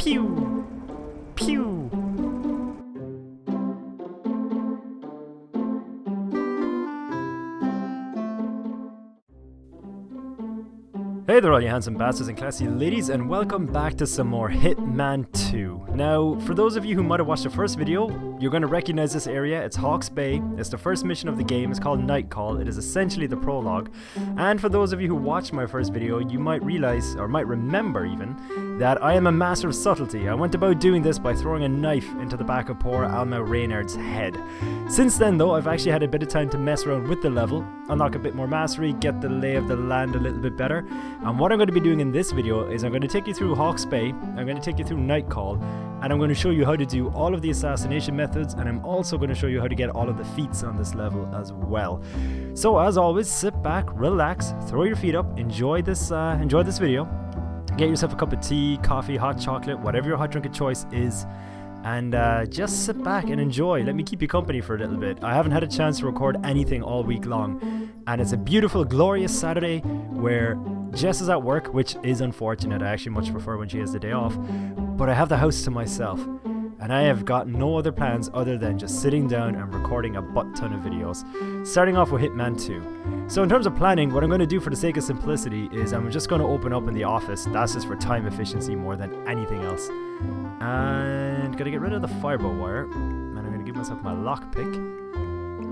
Pew! Pew! Hey there all you handsome bastards and classy ladies, and welcome back to some more Hitman 2. Now, for those of you who might have watched the first video, you're going to recognize this area. It's Hawke's Bay. It's the first mission of the game. It's called Night Call. It is essentially the prologue. And for those of you who watched my first video, you might realize, or might remember even, that I am a master of subtlety. I went about doing this by throwing a knife into the back of poor Alma Reynard's head. Since then though, I've actually had a bit of time to mess around with the level, unlock a bit more mastery, get the lay of the land a little bit better. And what I'm going to be doing in this video is I'm going to take you through Hawke's Bay, I'm going to take you through Night Call, and I'm going to show you how to do all of the assassination methods, and I'm also going to show you how to get all of the feats on this level as well. So as always, sit back, relax, throw your feet up, enjoy this video, get yourself a cup of tea, coffee, hot chocolate, whatever your hot drink of choice is, and just sit back and enjoy. Let me keep you company for a little bit. I haven't had a chance to record anything all week long, and it's a beautiful, glorious Saturday where Jess is at work, which is unfortunate. I actually much prefer when she has the day off, but I have the house to myself, and I have got no other plans other than just sitting down and recording a butt ton of videos, starting off with Hitman 2. So in terms of planning, what I'm going to do for the sake of simplicity is I'm just going to open up in the office. That's just for time efficiency more than anything else. And going to get rid of the fiber wire, and I'm going to give myself my lockpick,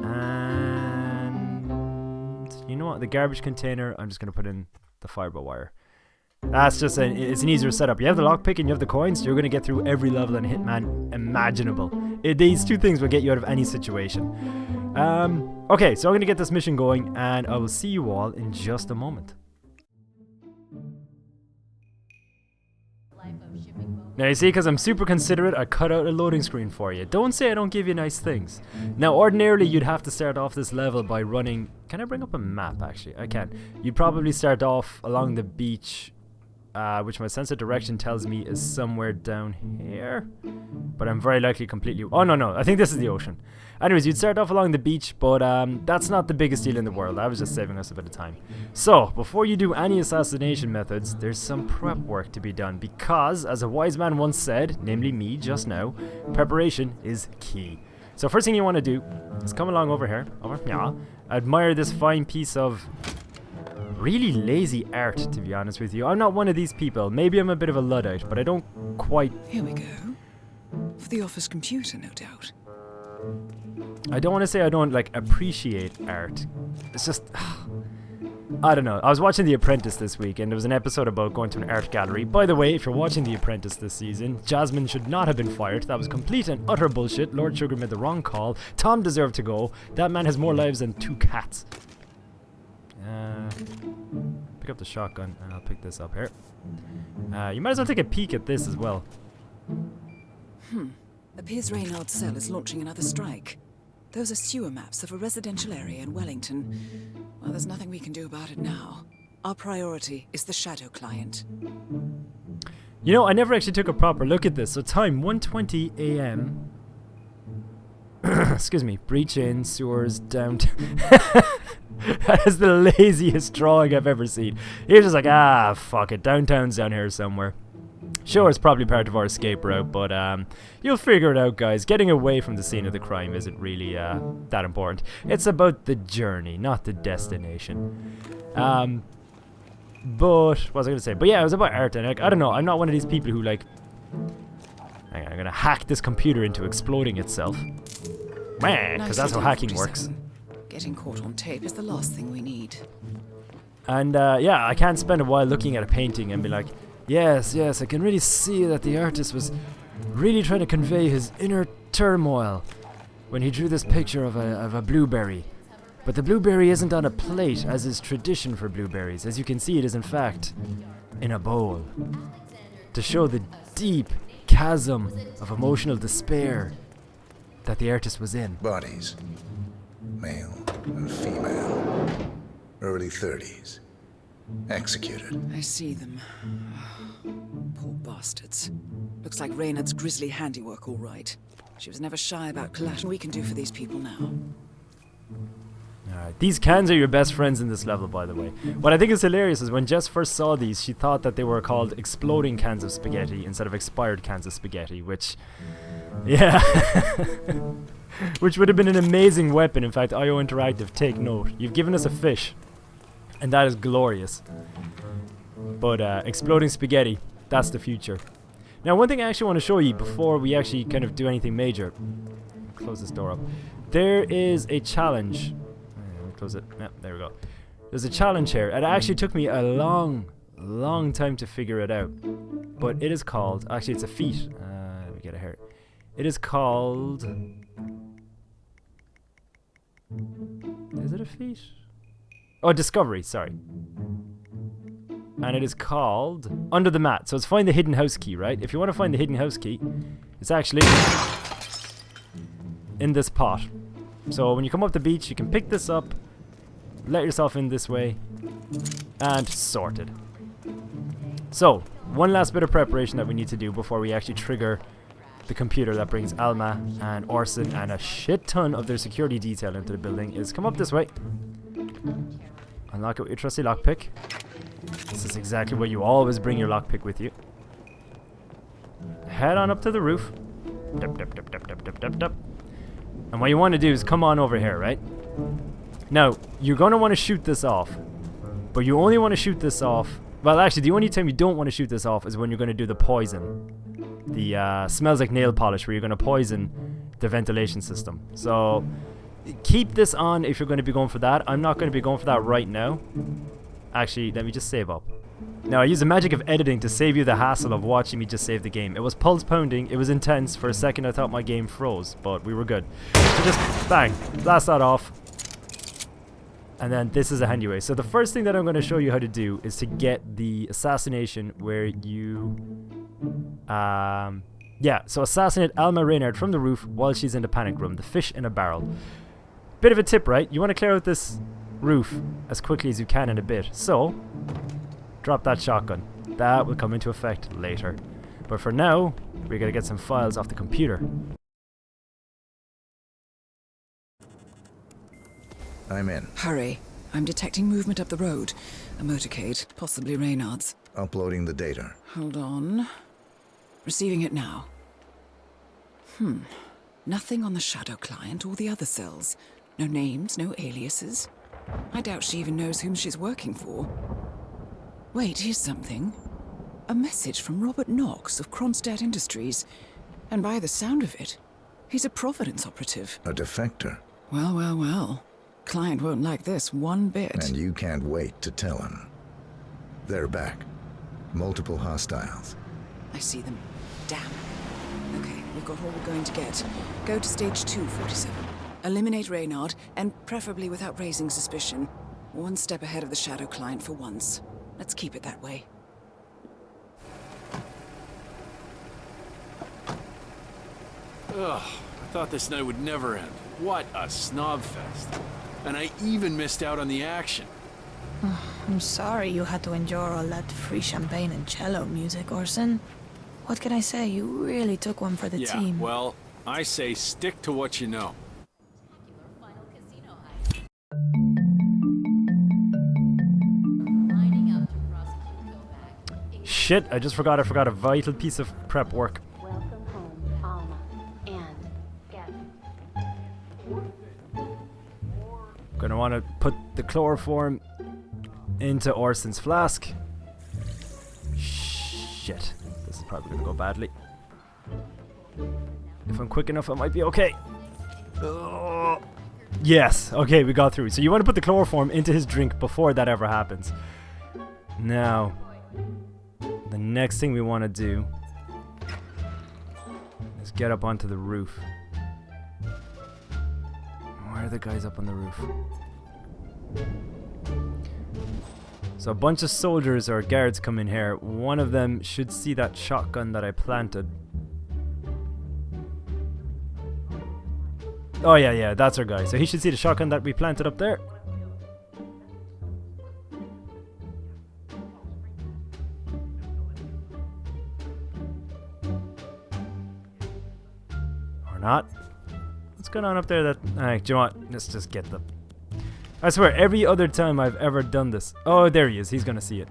and you know what, the garbage container, I'm just going to put in the fiber wire. That's just it's an easier setup. You have the lockpick and you have the coins, you're going to get through every level in Hitman imaginable. These two things will get you out of any situation. Okay, so I'm going to get this mission going, and I will see you all in just a moment. Now you see, because I'm super considerate, I cut out a loading screen for you. Don't say I don't give you nice things. Now ordinarily you'd have to start off this level by running... Can I bring up a map actually? I can. You'd probably start off along the beach, which my sense of direction tells me is somewhere down here. But I'm very likely completely... Oh no, I think this is the ocean. Anyways, you'd start off along the beach, but that's not the biggest deal in the world. I was just saving us a bit of time. So, before you do any assassination methods, there's some prep work to be done, because, as a wise man once said, namely me just now, preparation is key. So first thing you want to do is come along over here, admire this fine piece of really lazy art, to be honest with you. I'm not one of these people. Maybe I'm a bit of a Luddite, but I don't quite... Here we go. For the office computer, no doubt. I don't want to say I don't appreciate art. It's just I don't know. I was watching The Apprentice this week, and there was an episode about going to an art gallery. By the way, if you're watching The Apprentice this season, Jasmine should not have been fired. That was complete and utter bullshit. Lord Sugar made the wrong call. Tom deserved to go. That man has more lives than 2 cats. Pick up the shotgun, and I'll pick this up here. You might as well take a peek at this as well. Appears Reynard's cell is launching another strike. Those are sewer maps of a residential area in Wellington. Well, there's nothing we can do about it now. Our priority is the shadow client. You know, I never actually took a proper look at this. So time, 1:20 a.m. Excuse me. Breach in, sewers, down... That is the laziest drawing I've ever seen. You're just like, fuck it. Downtown's down here somewhere. Sure, it's probably part of our escape route, but you'll figure it out, guys. Getting away from the scene of the crime isn't really that important. It's about the journey, not the destination. But what was I going to say? But yeah, it was about art, and I don't know. I'm not one of these people who hang on, I'm going to hack this computer into exploding itself. Because that's how hacking works. Getting caught on tape is the last thing we need. And yeah, I can't spend a while looking at a painting and be like, yes, I can really see that the artist was really trying to convey his inner turmoil when he drew this picture of a blueberry. But the blueberry isn't on a plate, as is tradition for blueberries. As you can see, it is in fact in a bowl, to show the deep chasm of emotional despair that the artist was in. Bodies, male and female, early 30s. Executed. I see them. Poor bastards. Looks like Reynard's grisly handiwork, all right. She was never shy about collateral. We can do for these people now. Alright, these cans are your best friends in this level, by the way. What I think is hilarious is when Jess first saw these, she thought that they were called exploding cans of spaghetti instead of expired cans of spaghetti, which... Yeah. Which would have been an amazing weapon. In fact, IO Interactive, take note. You've given us a fish, and that is glorious. But exploding spaghetti, that's the future. Now, one thing I actually want to show you before we actually kind of do anything major. Close this door up. There is a challenge. Close it. Yeah, there we go. There's a challenge here. It actually took me a long time to figure it out. But it is called... Actually, it's a feat. Let me get it here. It is called... Is it a feat? Oh, discovery, sorry. And it is called Under the Mat. So it's find the hidden house key, right? If you want to find the hidden house key, it's actually in this pot. So when you come up the beach, you can pick this up, let yourself in this way, and sorted. So, one last bit of preparation that we need to do before we actually trigger the computer that brings Alma and Orson and a shit ton of their security detail into the building is come up this way. Unlock it with your trusty lockpick. This is exactly where you always bring your lockpick with you. Head on up to the roof. And what you want to do is come on over here, right? Now, you're going to want to shoot this off. But you only want to shoot this off... Well, actually, the only time you don't want to shoot this off is when you're going to do the poison. The smells like nail polish, where you're going to poison the ventilation system. So, keep this on if you're going to be going for that. I'm not going to be going for that right now. Actually, let me just save up. Now, I use the magic of editing to save you the hassle of watching me just save the game. It was pulse pounding, it was intense. For a second I thought my game froze, but we were good. So just, bang, blast that off. And then this is a handy way. So the first thing that I'm going to show you how to do is to get the assassination where you... yeah, so assassinate Alma Reynard from the roof while she's in the panic room. The fish in a barrel. Bit of a tip, right? You want to clear out this roof as quickly as you can in a bit. So, drop that shotgun. That will come into effect later. But for now, we're going to get some files off the computer. I'm in. Hurry. I'm detecting movement up the road. A motorcade, possibly Reynard's. Uploading the data. Hold on. Receiving it now. Nothing on the shadow client or the other cells. No names, no aliases. I doubt she even knows whom she's working for. Wait, here's something. A message from Robert Knox of Kronstadt Industries. And by the sound of it, he's a Providence operative. A defector. Well, well, well. Client won't like this one bit. And you can't wait to tell him. They're back. Multiple hostiles. I see them. Damn. Okay, we've got all we're going to get. Go to stage 247. Eliminate Reynard, and preferably without raising suspicion. One step ahead of the shadow client for once. Let's keep it that way. Ugh, I thought this night would never end. What a snob fest. And I even missed out on the action. I'm sorry you had to endure all that free champagne and cello music, Orson. What can I say? You really took one for the team. Yeah, well, I say stick to what you know. Shit, I just forgot. I forgot a vital piece of prep work. Welcome home, Alma and Gavin. Gonna want to put the chloroform into Orson's flask. Shit, this is probably gonna go badly. If I'm quick enough, I might be okay. Yes, okay, we got through. So you want to put the chloroform into his drink before that ever happens. Now, the next thing we want to do is get up onto the roof. Where are the guys up on the roof? So a bunch of soldiers or guards come in here. One of them should see that shotgun that I planted. Oh yeah, that's our guy. So he should see the shotgun that we planted up there. Or not. What's going on up there that... Alright, do you know what? Let's just get the I swear, every other time I've ever done this. Oh, there he is. He's gonna see it.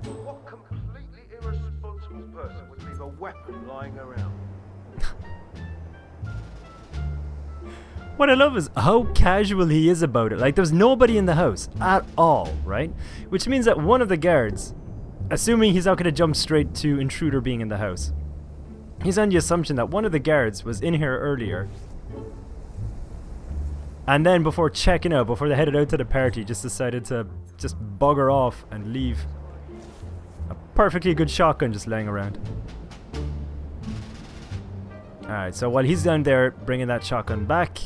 What completely irresponsible person would leave a weapon lying around? What I love is how casual he is about it. Like, there's nobody in the house at all, right? Which means that one of the guards, assuming he's not going to jump straight to intruder being in the house, he's on the assumption that one of the guards was in here earlier. And then before checking out, before they headed out to the party, just decided to just bugger off and leave a perfectly good shotgun just laying around. Alright, so while he's down there bringing that shotgun back,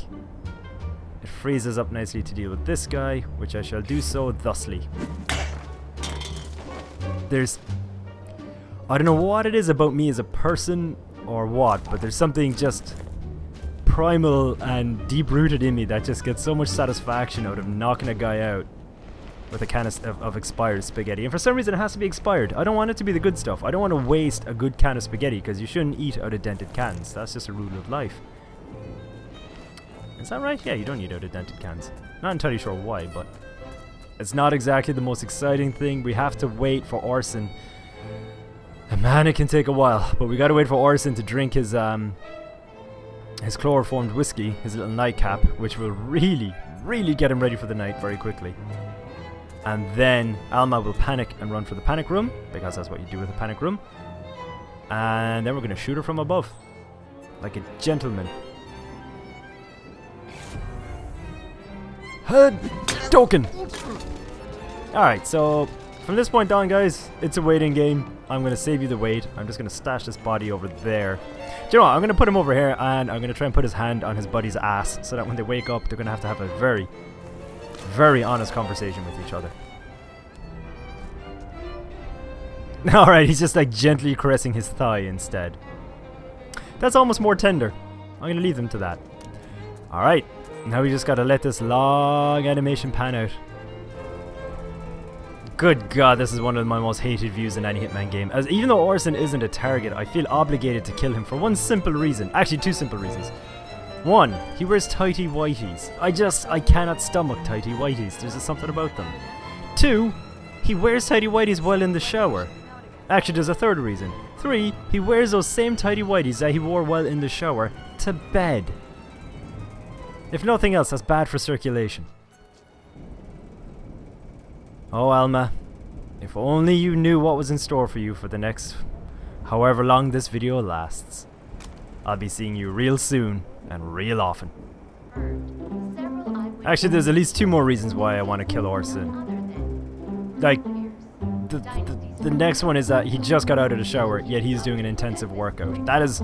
it frees us up nicely to deal with this guy, which I shall do so thusly. There's... I don't know what it is about me as a person or what, but there's something just primal and deep-rooted in me that just gets so much satisfaction out of knocking a guy out with a can of expired spaghetti. And for some reason it has to be expired. I don't want it to be the good stuff. I don't want to waste a good can of spaghetti, because you shouldn't eat out of dented cans. That's just a rule of life. Is that right? Yeah, you don't eat out of dented cans. Not entirely sure why, but it's not exactly the most exciting thing. We have to wait for Orson. And man, it can take a while, but we gotta wait for Orson to drink his chloroformed whiskey, his little nightcap, which will really, really get him ready for the night very quickly. And then Alma will panic and run for the panic room, because that's what you do with a panic room. And then we're gonna shoot her from above, like a gentleman. Head token. Alright, so from this point on, guys, it's a waiting game. I'm gonna save you the wait. I'm just gonna stash this body over there. Do you know what? I'm gonna put him over here, and I'm gonna try and put his hand on his buddy's ass, so that when they wake up, they're gonna have a very, very honest conversation with each other. Alright, he's just like gently caressing his thigh instead. That's almost more tender. I'm gonna leave them to that. Alright, now we just gotta let this long animation pan out. Good God, this is one of my most hated views in any Hitman game. As even though Orson isn't a target, I feel obligated to kill him for one simple reason. Actually, two simple reasons. One, he wears tighty whities. I cannot stomach tighty whities. There's just something about them. Two, he wears tighty whities while in the shower. Actually, there's a third reason. Three, he wears those same tighty whities that he wore while in the shower to bed. If nothing else, that's bad for circulation. Oh, Alma, if only you knew what was in store for you for the next however long this video lasts. I'll be seeing you real soon and real often. Actually, there's at least two more reasons why I want to kill Orson. Like, the next one is that he just got out of the shower, yet he's doing an intensive workout. That is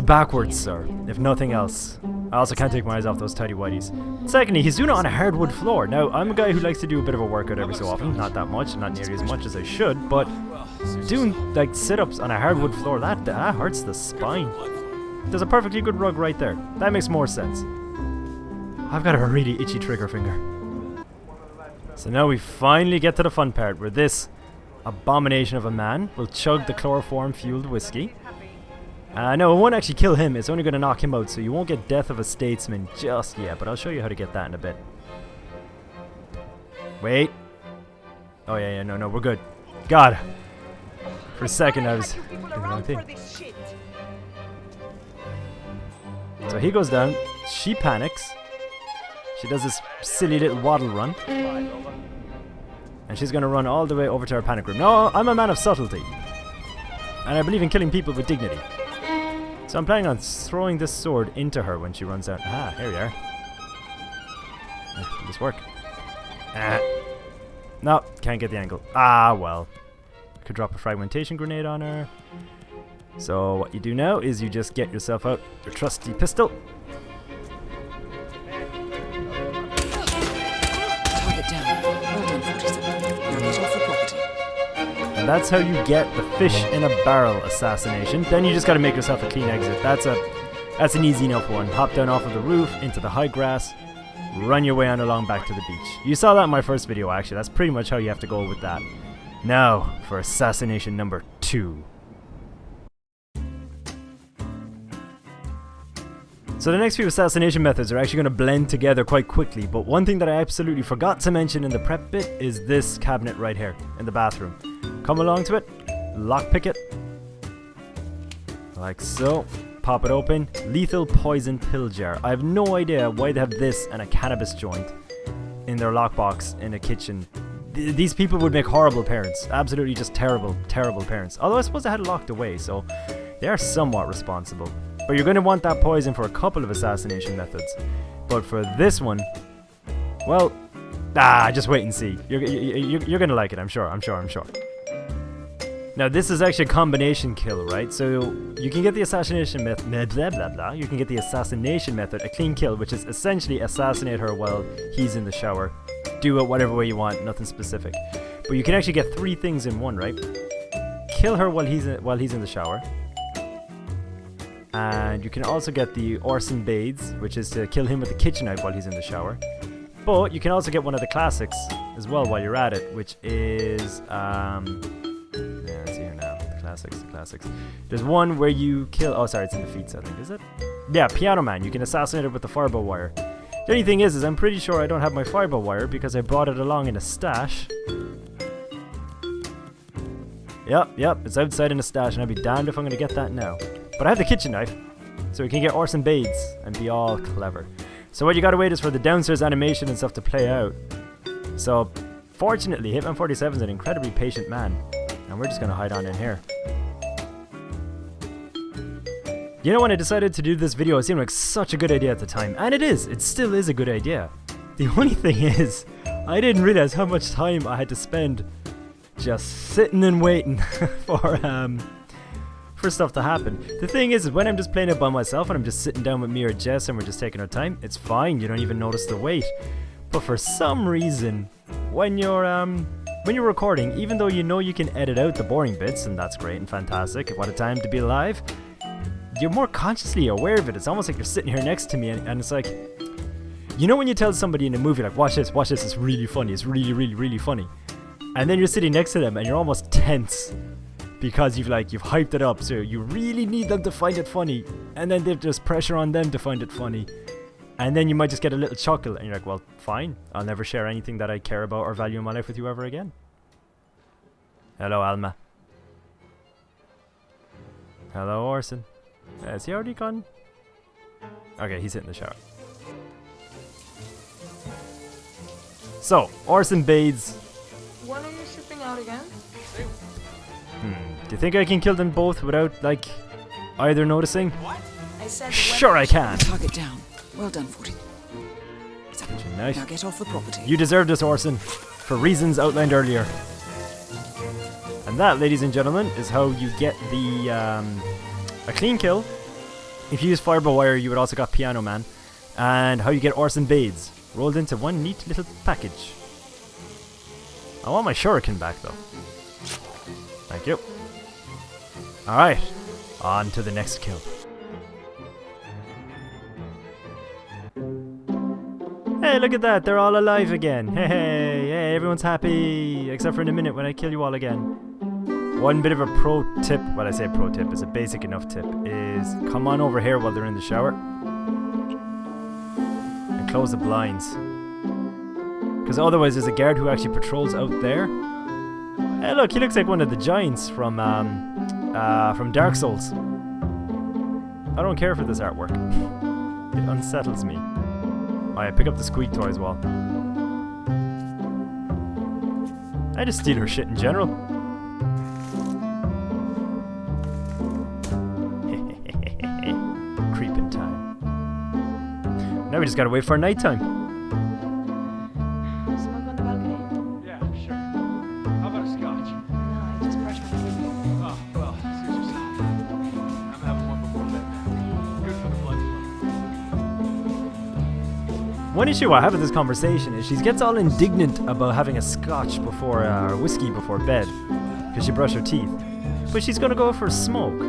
backwards, sir, if nothing else. I also can't take my eyes off those tidy whities. Secondly, he's doing it on a hardwood floor. Now, I'm a guy who likes to do a bit of a workout every so often. Not that much, not nearly as much as I should, but doing like sit-ups on a hardwood floor, that hurts the spine. There's a perfectly good rug right there. That makes more sense. I've got a really itchy trigger finger. So now we finally get to the fun part, where this abomination of a man will chug the chloroform-fueled whiskey. No, it won't actually kill him, it's only going to knock him out, so you won't get death of a statesman just yet, but I'll show you how to get that in a bit. Wait. Oh yeah, no, we're good. God. For a second I was doing the wrong thing. So he goes down, she panics, she does this silly little waddle run, and she's going to run all the way over to our panic room. No, I'm a man of subtlety, and I believe in killing people with dignity. So I'm planning on throwing this sword into her when she runs out. Ah, here we are. Will this work? No, can't get the angle. Ah, well. Could drop a fragmentation grenade on her. So what you do now is you just get yourself out your trusty pistol. Target down. Well done, 47. Now get off the property. And that's how you get the fish in a barrel assassination. Then you just gotta make yourself a clean exit. That's an easy enough one. Hop down off of the roof into the high grass, run your way on along back to the beach. You saw that in my first video actually. That's pretty much how you have to go with that. Now for assassination number 2. So the next few assassination methods are actually going to blend together quite quickly, but one thing that I absolutely forgot to mention in the prep bit is this cabinet right here in the bathroom. Come along to it, lockpick it, like so, pop it open, lethal poison pill jar. I have no idea why they have this and a cannabis joint in their lockbox in a kitchen. These people would make horrible parents, absolutely just terrible, terrible parents. Although I suppose they had it locked away, so they are somewhat responsible. But you're going to want that poison for a couple of assassination methods. But for this one, well, just wait and see. You're going to like it, I'm sure. Now this is actually a combination kill, right? So you can get the assassination method, You can get the assassination method, a clean kill, which is essentially assassinate her while he's in the shower. Do it whatever way you want, nothing specific. But you can actually get 3 things in one, right? Kill her while he's in the shower. And you can also get the Orson Bades, which is to kill him with the kitchen knife while he's in the shower. But you can also get one of the classics as well while you're at it, which is yeah, let's see here now. The classics. There's one where you kill. Oh, sorry, it's in the Feats, I think, is it? Yeah, Piano Man. You can assassinate it with the fireball wire. The only thing is I'm pretty sure I don't have my fireball wire because I brought it along in a stash. Yep, it's outside in a stash, and I'd be damned if I'm gonna get that now. But I have the kitchen knife, so we can get Orson Bades and be all clever. So what you gotta wait is for the downstairs animation and stuff to play out. So, fortunately, Hitman 47 is an incredibly patient man, and we're just gonna hide on in here. You know, when I decided to do this video, it seemed like such a good idea at the time, and it still is a good idea. The only thing is, I didn't realize how much time I had to spend just sitting and waiting for stuff to happen. The thing is when I'm just playing it by myself and I'm just sitting down with me or Jess and we're just taking our time, it's fine, you don't even notice the wait. But for some reason, when you're recording, even though you know you can edit out the boring bits, and that's great and fantastic, what a time to be alive, you're more consciously aware of it. It's almost like you're sitting here next to me and it's like, you know when you tell somebody in a movie like, watch this, it's really funny, it's really, really, really funny. And then you're sitting next to them and you're almost tense because you've hyped it up, so you really need them to find it funny, and then there's pressure on them to find it funny, and then you might just get a little chuckle and you're like, well, fine, I'll never share anything that I care about or value in my life with you ever again. Hello, Alma. Hello, Orson. Is he already gone? Okay, he's in the shower. So, Orson Bades. When are you shipping out again? Do you think I can kill them both without, either noticing? What? I said sure I can! Target down. Well done, 40. Nice. Now get off the property. You deserve this, Orson, for reasons outlined earlier. And that, ladies and gentlemen, is how you get the, a clean kill. If you use fireball wire, you would also got Piano Man. And how you get Orson Bades rolled into one neat little package. I want my shuriken back, though. Thank you. Alright, on to the next kill. Hey, look at that, they're all alive again. Hey, everyone's happy, except for in a minute when I kill you all again. One bit of a pro tip, well, I say pro tip, is a basic enough tip, is come on over here while they're in the shower. And close the blinds. Because otherwise there's a guard who actually patrols out there. Hey look, he looks like one of the giants from Dark Souls. I don't care for this artwork. It unsettles me. Oh yeah, pick up the squeak toy as well. I just steal her shit in general. Creeping time. Now we just gotta wait for nighttime. Smoke on the balcony? Yeah, sure. How about a scotch? No, I just brushed my teeth. Oh, well, suit yourself. I'm having one before bed now. Good for the blood flow. One issue I have with this conversation is she gets all indignant about having a scotch before, or whiskey before bed, because she brushed her teeth. But she's gonna go for a smoke.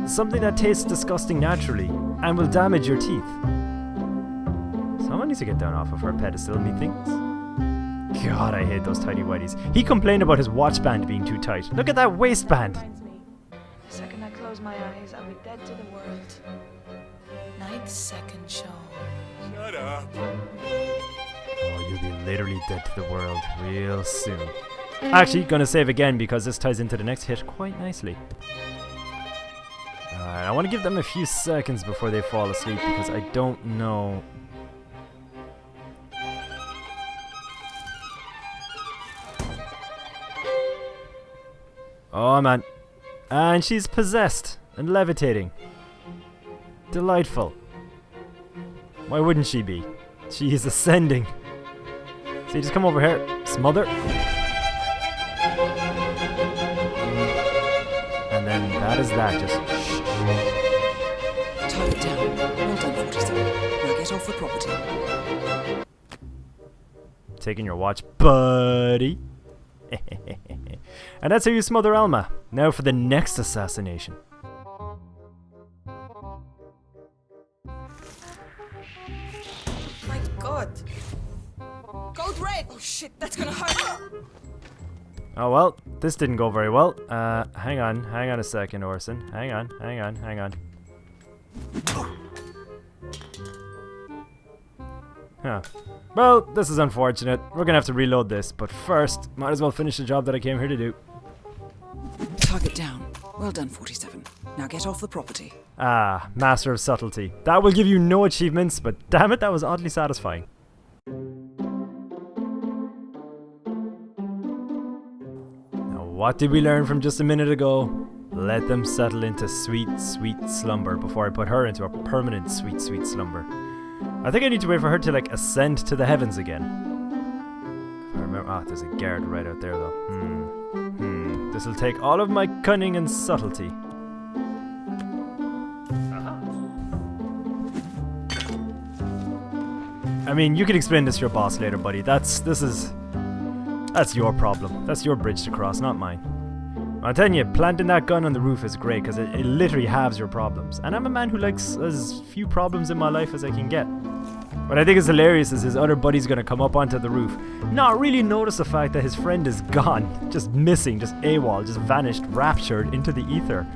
Something that tastes disgusting naturally, and will damage your teeth. Someone needs to get down off of her pedestal, methinks. God, I hate those tighty whities. He complained about his watch band being too tight. Look at that waistband! Reminds me. The second I close my eyes, I'll be dead to the world. Night second show. Shut up. Oh, you'll be literally dead to the world real soon. Actually, gonna save again because this ties into the next hit quite nicely. Alright, I want to give them a few seconds before they fall asleep because I don't know. Oh man. And she's possessed and levitating. Delightful. Why wouldn't she be? She is ascending. So you just come over here, smother. And then that is that, just shh. Target down. Well done, 47. Now get off the property. Taking your watch, buddy. And that's how you smother Alma. Now for the next assassination. My god. Code red! Oh shit, that's gonna hurt. Oh well, this didn't go very well. Hang on a second, Orson. Hang on. Huh. Well, this is unfortunate. We're gonna have to reload this, but first, might as well finish the job that I came here to do. Target down. Well done, 47. Now get off the property. Ah, Master of Subtlety. That will give you no achievements, but damn it, that was oddly satisfying. Now, what did we learn from just a minute ago? Let them settle into sweet, sweet slumber before I put her into a permanent sweet, sweet slumber. I think I need to wait for her to, like, ascend to the heavens again. If I remember. Ah, there's a guard right out there, though. This'll take all of my cunning and subtlety. I mean, you can explain this to your boss later, buddy. That's your problem. That's your bridge to cross, not mine. I'm telling you, planting that gun on the roof is great because it literally halves your problems. And I'm a man who likes as few problems in my life as I can get. What I think is hilarious is his other buddy's gonna come up onto the roof, not really notice the fact that his friend is gone, just missing, just AWOL, just vanished, raptured into the ether.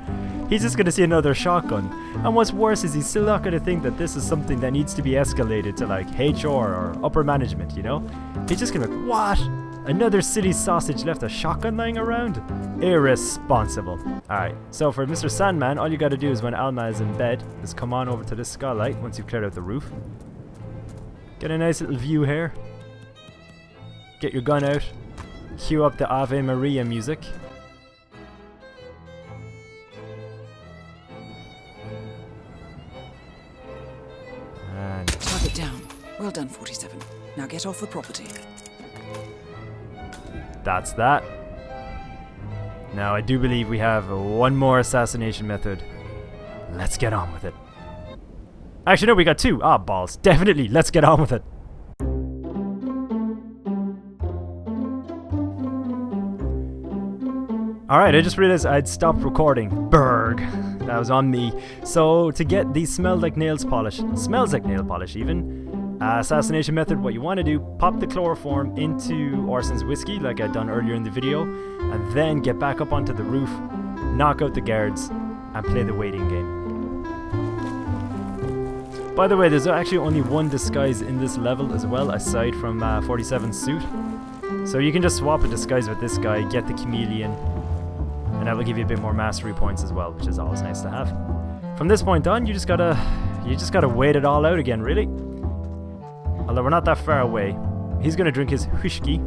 He's just gonna see another shotgun. And what's worse is he's still not gonna think that this is something that needs to be escalated to like HR or upper management, you know? He's just gonna be like, what? Another city sausage left a shotgun lying around? Irresponsible. Alright, so for Mr. Sandman, all you gotta do is when Alma is in bed, is come on over to this skylight once you've cleared out the roof. Get a nice little view here. Get your gun out. Cue up the Ave Maria music. And Target down. Well done, 47. Now get off the property. that's that. Now I do believe we have one more assassination method. Let's get on with it. Actually, no, we got two. Ah, balls. Definitely, let's get on with it. Alright, I just realized I'd stopped recording. Berg. That was on me. So, to get the smells like nail polish even, assassination method, what you want to do, pop the chloroform into Orson's whiskey, like I'd done earlier in the video, and then get back up onto the roof, knock out the guards, and play the waiting game. By the way, there's actually only one disguise in this level as well, aside from 47's suit. So you can just swap a disguise with this guy, get the chameleon, and that will give you a bit more mastery points as well, which is always nice to have. From this point on, you just gotta wait it all out again, really. Although we're not that far away. He's gonna drink his whiskey.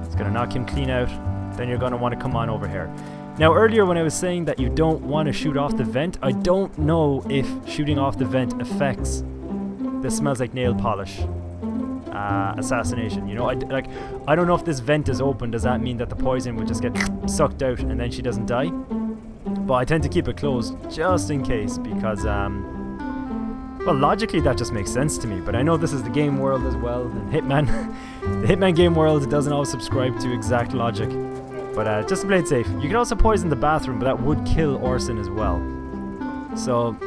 It's gonna knock him clean out. Then you're gonna want to come on over here. Now earlier when I was saying that you don't want to shoot off the vent, I don't know if shooting off the vent affects this smells like nail polish assassination. You know, I don't know if this vent is open. Does that mean that the poison would just get sucked out and then she doesn't die? But I tend to keep it closed just in case because well, logically that just makes sense to me, but I know this is the game world as well, and Hitman, the Hitman game world doesn't always subscribe to exact logic. But just to play it safe, you can also poison the bathroom, but that would kill Orson as well. So,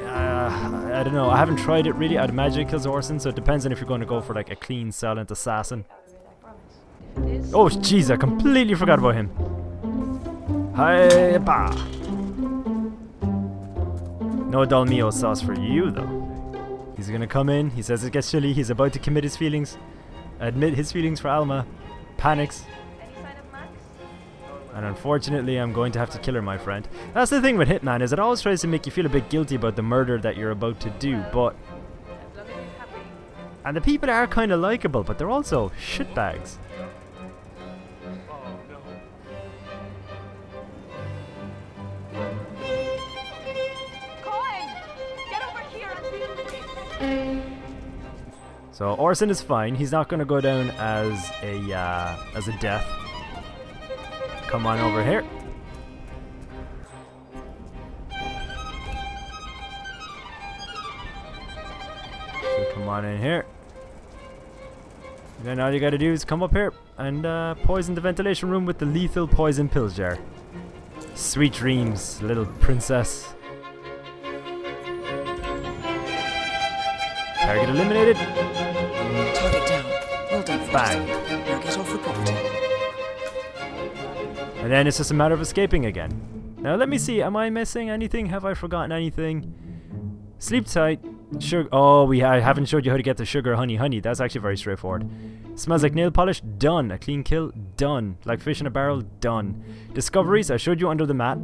I don't know, I haven't tried it really. I'd imagine it kills Orson, so it depends on if you're going to go for like a clean silent assassin. Oh jeez, I completely forgot about him. Hi-ba! No Dolmio sauce for you, though. He's gonna come in. He says it gets chilly. He's about to commit his feelings. Admit his feelings for Alma. Panics. And unfortunately, I'm going to have to kill her, my friend. That's the thing with Hitman, is it always tries to make you feel a bit guilty about the murder that you're about to do, but... And the people are kind of likable, but they're also shitbags. So Orson is fine. He's not going to go down as a death. Come on over here. So come on in here. Then all you got to do is come up here and poison the ventilation room with the lethal poison pills jar. Sweet dreams, little princess. Target eliminated. Target down. Well done, Bang. Now get off the property. And then it's just a matter of escaping again. Now let me see, am I missing anything? Have I forgotten anything? Sleep tight. Sugar. Oh, I haven't showed you how to get the sugar, honey. That's actually very straightforward. Smells like nail polish. Done. A clean kill. Done. Like fish in a barrel. Done. Discoveries. I showed you under the mat.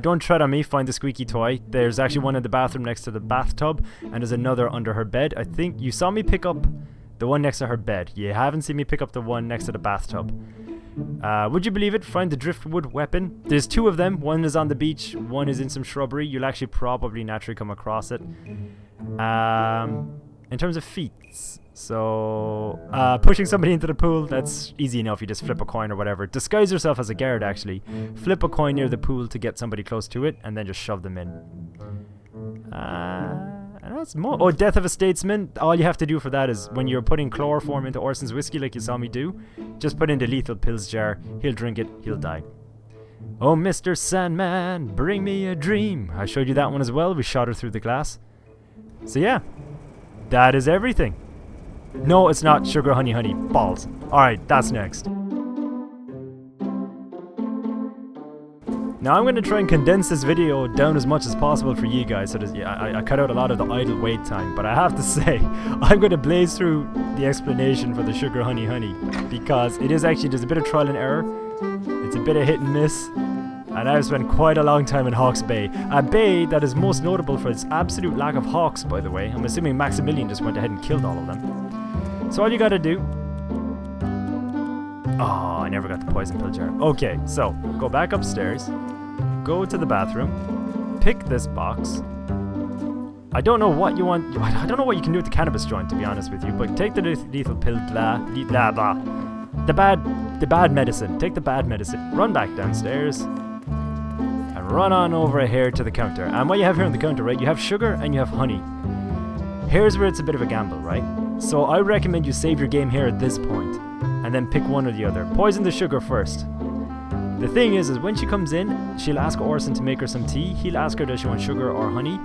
Don't tread on me. Find the squeaky toy. There's actually one in the bathroom next to the bathtub, and there's another under her bed. I think you saw me pick up the one next to her bed. You haven't seen me pick up the one next to the bathtub. Would you believe it? Find the driftwood weapon. There's two of them. One is on the beach. One is in some shrubbery. You'll actually probably naturally come across it. In terms of feats, so pushing somebody into the pool, that's easy enough. You just flip a coin or whatever. Disguise yourself as a guard, actually. Flip a coin near the pool to get somebody close to it, and then just shove them in. And that's more. Oh, death of a statesman. All you have to do for that is when you're putting chloroform into Orson's whiskey, like you saw me do, just put in the lethal pills jar. He'll drink it. He'll die. Oh, Mr. Sandman, bring me a dream. I showed you that one as well. We shot her through the glass. So yeah, that is everything. No, it's not sugar, honey. Balls. Alright, that's next. Now I'm going to try and condense this video down as much as possible for you guys. So I cut out a lot of the idle wait time. But I have to say, I'm going to blaze through the explanation for the sugar, honey. Because it is actually, there's a bit of trial and error. It's a bit of hit and miss. And I've spent quite a long time in Hawke's Bay. A bay that is most notable for its absolute lack of hawks, by the way. I'm assuming Maximilian just went ahead and killed all of them. So all you gotta do... Oh, I never got the poison pill jar. Okay, so go back upstairs. Go to the bathroom. Pick this box. I don't know what you want... I don't know what you can do with the cannabis joint, to be honest with you. But take the lethal pill... The bad medicine. Take the bad medicine. Run back downstairs. Run on over here to the counter. And what you have here on the counter, right, you have sugar and you have honey. Here's where it's a bit of a gamble, right? So I recommend you save your game here at this point and then pick one or the other. Poison the sugar first. The thing is when she comes in, she'll ask Orson to make her some tea. He'll ask her does she want sugar or honey.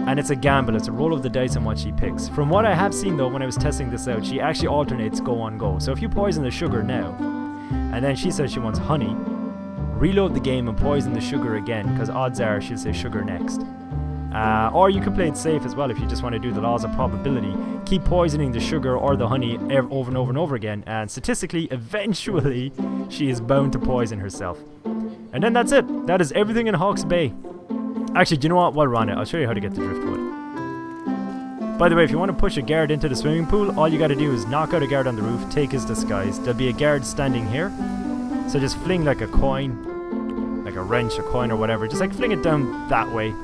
And it's a gamble. It's a roll of the dice on what she picks. From what I have seen though, when I was testing this out, she actually alternates go on go. So if you poison the sugar now and then she says she wants honey, reload the game and poison the sugar again, because odds are she'll say sugar next. Or you can play it safe as well if you just want to do the laws of probability. Keep poisoning the sugar or the honey over and over and over again, and statistically, eventually, she is bound to poison herself. And then that's it. That is everything in Hawke's Bay. Actually, do you know what? While we're on it, I'll show you how to get the driftwood. By the way, if you want to push a guard into the swimming pool, all you got to do is knock out a guard on the roof, take his disguise. There'll be a guard standing here. So just fling like a coin, like a wrench, a coin or whatever. Just like fling it down that way.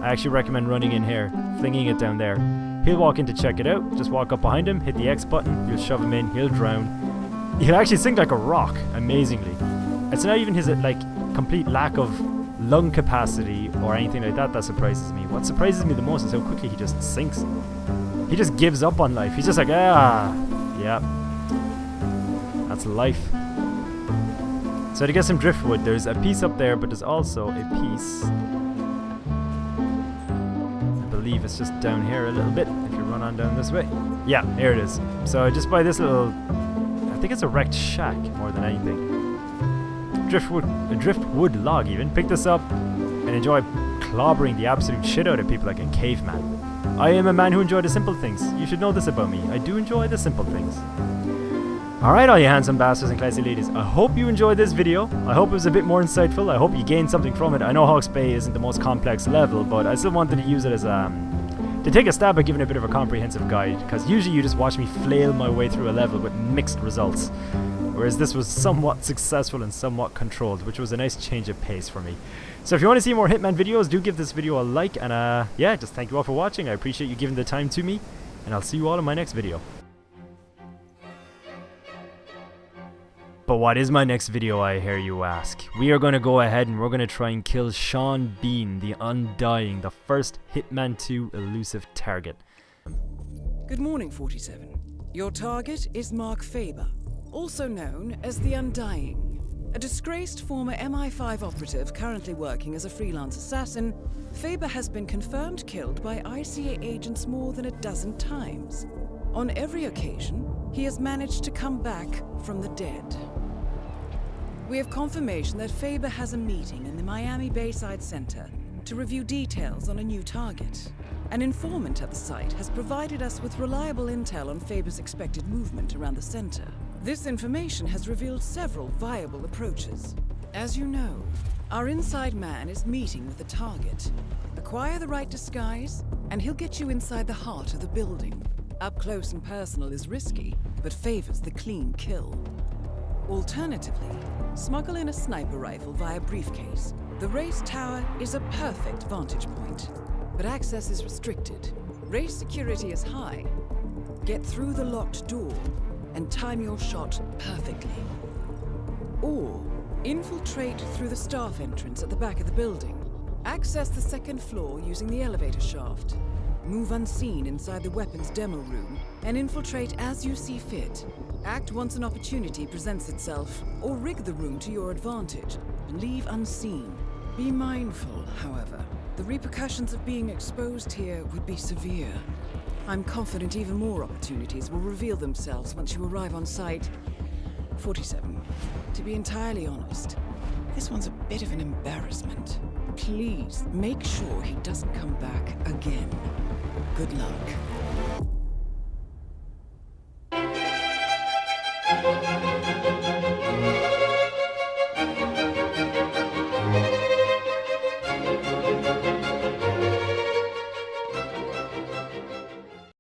I actually recommend running in here, flinging it down there. He'll walk in to check it out. Just walk up behind him, hit the X button. You'll shove him in. He'll drown. He'll actually sink like a rock, amazingly. It's not even his like complete lack of lung capacity or anything like that that surprises me. What surprises me the most is how quickly he just sinks. He just gives up on life. He's just like, yeah, that's life. So to get some driftwood, there's a piece up there, but there's also a piece, I believe it's just down here a little bit, if you run on down this way. Yeah, here it is. So just by this little, I think it's a wrecked shack more than anything. A driftwood log even. Pick this up and enjoy clobbering the absolute shit out of people like a caveman. I am a man who enjoys the simple things. You should know this about me. I do enjoy the simple things. Alright, all you handsome bastards and classy ladies, I hope you enjoyed this video. I hope it was a bit more insightful. I hope you gained something from it. I know Hawke's Bay isn't the most complex level, but I still wanted to use it as to take a stab at giving a bit of a comprehensive guide, because usually you just watch me flail my way through a level with mixed results, whereas this was somewhat successful and somewhat controlled, which was a nice change of pace for me. So if you want to see more Hitman videos, do give this video a like, and yeah, just thank you all for watching. I appreciate you giving the time to me, and I'll see you all in my next video. But what is my next video, I hear you ask? We are going to go ahead and we're going to try and kill Sean Bean, the Undying, the first Hitman 2 elusive target. Good morning, 47. Your target is Mark Faber, also known as the Undying. A disgraced former MI5 operative currently working as a freelance assassin, Faber has been confirmed killed by ICA agents more than a dozen times. On every occasion, he has managed to come back from the dead. We have confirmation that Faber has a meeting in the Miami Bayside Center to review details on a new target. An informant at the site has provided us with reliable intel on Faber's expected movement around the center. This information has revealed several viable approaches. As you know, our inside man is meeting with the target. Acquire the right disguise, and he'll get you inside the heart of the building. Up close and personal is risky, but favors the clean kill. Alternatively, smuggle in a sniper rifle via briefcase. The race tower is a perfect vantage point, but access is restricted. Race security is high. Get through the locked door and time your shot perfectly. Or infiltrate through the staff entrance at the back of the building. Access the second floor using the elevator shaft. Move unseen inside the weapons demo room and infiltrate as you see fit. Act once an opportunity presents itself, or rig the room to your advantage and leave unseen. Be mindful, however. The repercussions of being exposed here would be severe. I'm confident even more opportunities will reveal themselves once you arrive on site. 47. To be entirely honest, this one's a bit of an embarrassment. Please make sure he doesn't come back again. Good luck.